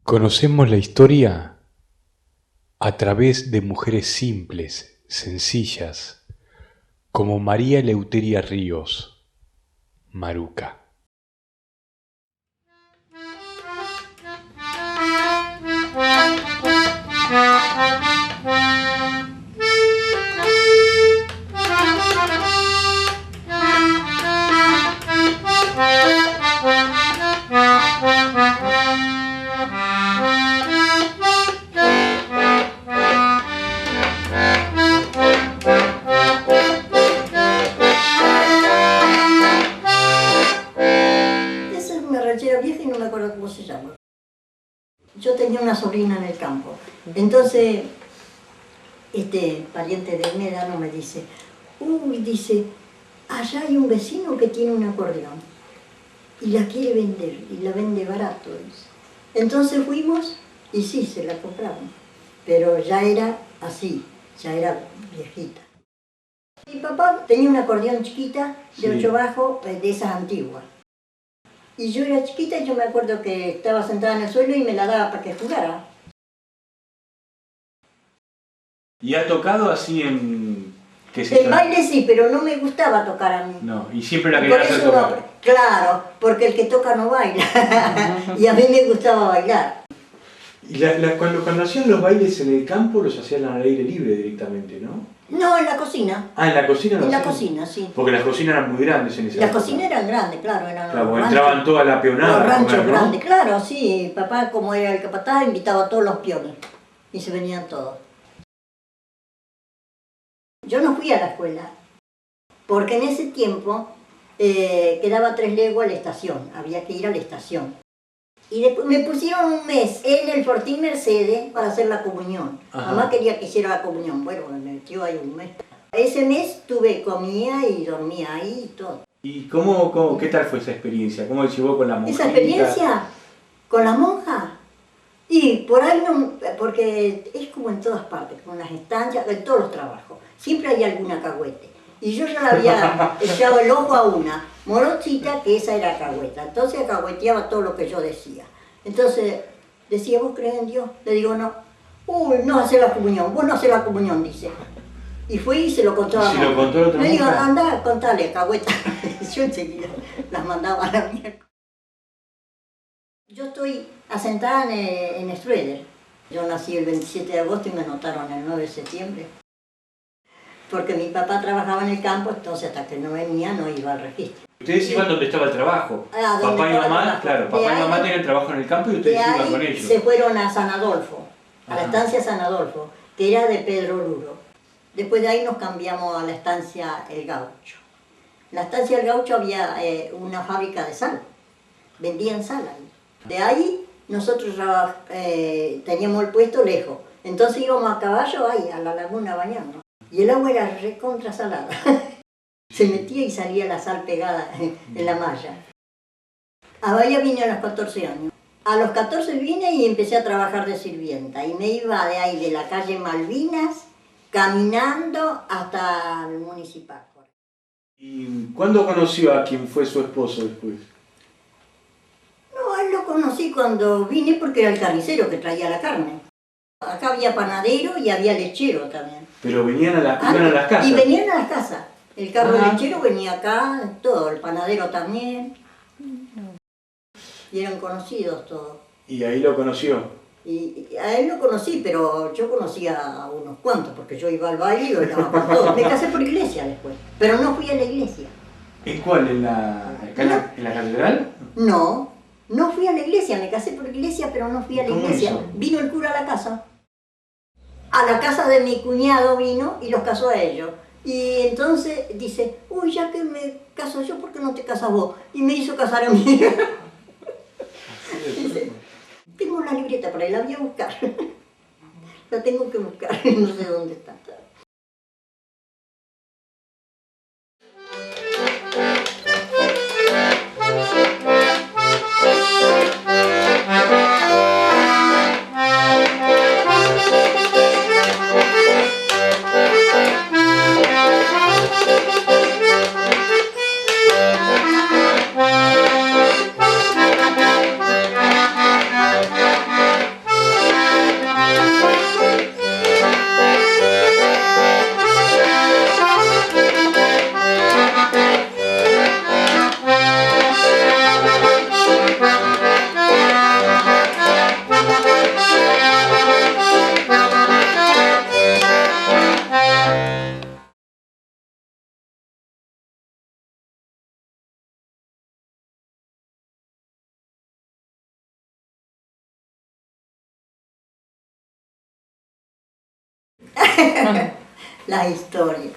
Conocemos la historia a través de mujeres simples, sencillas, como María Eleuteria Ríos, Maruca. Vieja y no me acuerdo cómo se llama. Yo tenía una sobrina en el campo. Entonces, pariente de Médano me dice, dice, allá hay un vecino que tiene un acordeón y la quiere vender y la vende barato, dice. Entonces fuimos y sí, se la compramos, pero ya era así, ya era viejita. Mi papá tenía un acordeón chiquita de 8 bajos, de esas antiguas. Y yo era chiquita y yo me acuerdo que estaba sentada en el suelo y me la daba para que jugara. ¿Y ha tocado así en...? El baile sí, pero no me gustaba tocar a mí. No, y siempre la quería hacer tocar. No, claro, porque el que toca no baila. Y a mí me gustaba bailar. ¿Y cuando hacían los bailes en el campo los hacían al aire libre directamente, no? No, en la cocina. Ah, ¿en la cocina no? En la cocina, sí. Porque las cocinas eran muy grandes en esa época. Las cocinas eran grandes, claro. Claro, entraban toda la peonada. Los ranchos grandes, claro, sí. Papá, como era el capataz, invitaba a todos los peones. Y se venían todos. Yo no fui a la escuela, porque en ese tiempo quedaba 3 leguas a la estación. Había que ir a la estación. Y después me pusieron un mes en el Fortín Mercedes para hacer la comunión. Ajá. Mamá quería que hiciera la comunión. Bueno, me metió ahí un mes. Ese mes comía y dormía ahí y todo. ¿Y qué tal fue esa experiencia? ¿Cómo se llevó con la monja? ¿Esa experiencia con la monja? Y por ahí no, porque es como en todas partes, con las estancias, en todos los trabajos. Siempre hay alguna cagüete. Y yo ya le había echado el ojo a una morochita, que esa era cagüeta. Entonces cagüeteaba todo lo que yo decía. Entonces decía, ¿vos crees en Dios? Le digo, no. No hace la comunión, vos no haces la comunión, dice. Y fui y se lo contó a la monja. ¿Se lo contó a la otra monja? Le digo, anda, contale, cagüeta. Yo enseguida las mandaba a la mierda. Yo estoy asentada en Schroeder. Yo nací el 27 de agosto y me anotaron el 9 de septiembre. Porque mi papá trabajaba en el campo, entonces hasta que no venía no iba al registro. Ustedes iban donde estaba el trabajo. Papá y mamá, claro, papá y mamá tenían trabajo en el campo y ustedes iban con ellos. Se fueron a San Adolfo, a la estancia San Adolfo, que era de Pedro Luro. Después de ahí nos cambiamos a la estancia El Gaucho. En la estancia El Gaucho había una fábrica de sal, vendían sal ahí. De ahí nosotros teníamos el puesto lejos, entonces íbamos a caballo ahí, a la laguna a bañarnos. Y el agua era recontra salada. Se metía y salía la sal pegada en la malla. A Bahía vine a los 14 años. A los 14 vine y empecé a trabajar de sirvienta. Y me iba de ahí, de la calle Malvinas, caminando hasta el municipal. ¿Y cuándo conoció a quien fue su esposo después? No, él lo conocí cuando vine porque era el carnicero que traía la carne. Acá había panadero y había lechero también. Pero iban a las casas. Y venían a las casas. El carro lechero venía acá, todo, el panadero también. Y eran conocidos todos. ¿Y ahí lo conoció? Y a él lo conocí, pero yo conocía a unos cuantos, porque yo iba al baile y lo hablaba con todos. Me casé por iglesia después, pero no fui a la iglesia. ¿En cuál? ¿En la catedral? No, no fui a la iglesia, me casé por iglesia, pero no fui a la iglesia. Eso? Vino el cura a la casa. A la casa de mi cuñado vino y los casó a ellos. Y entonces dice, ya que me caso yo, ¿por qué no te casas vos? Y me hizo casar a mí. Dice, tengo una libreta por ahí, la voy a buscar. La tengo que buscar, no sé dónde está. la historia.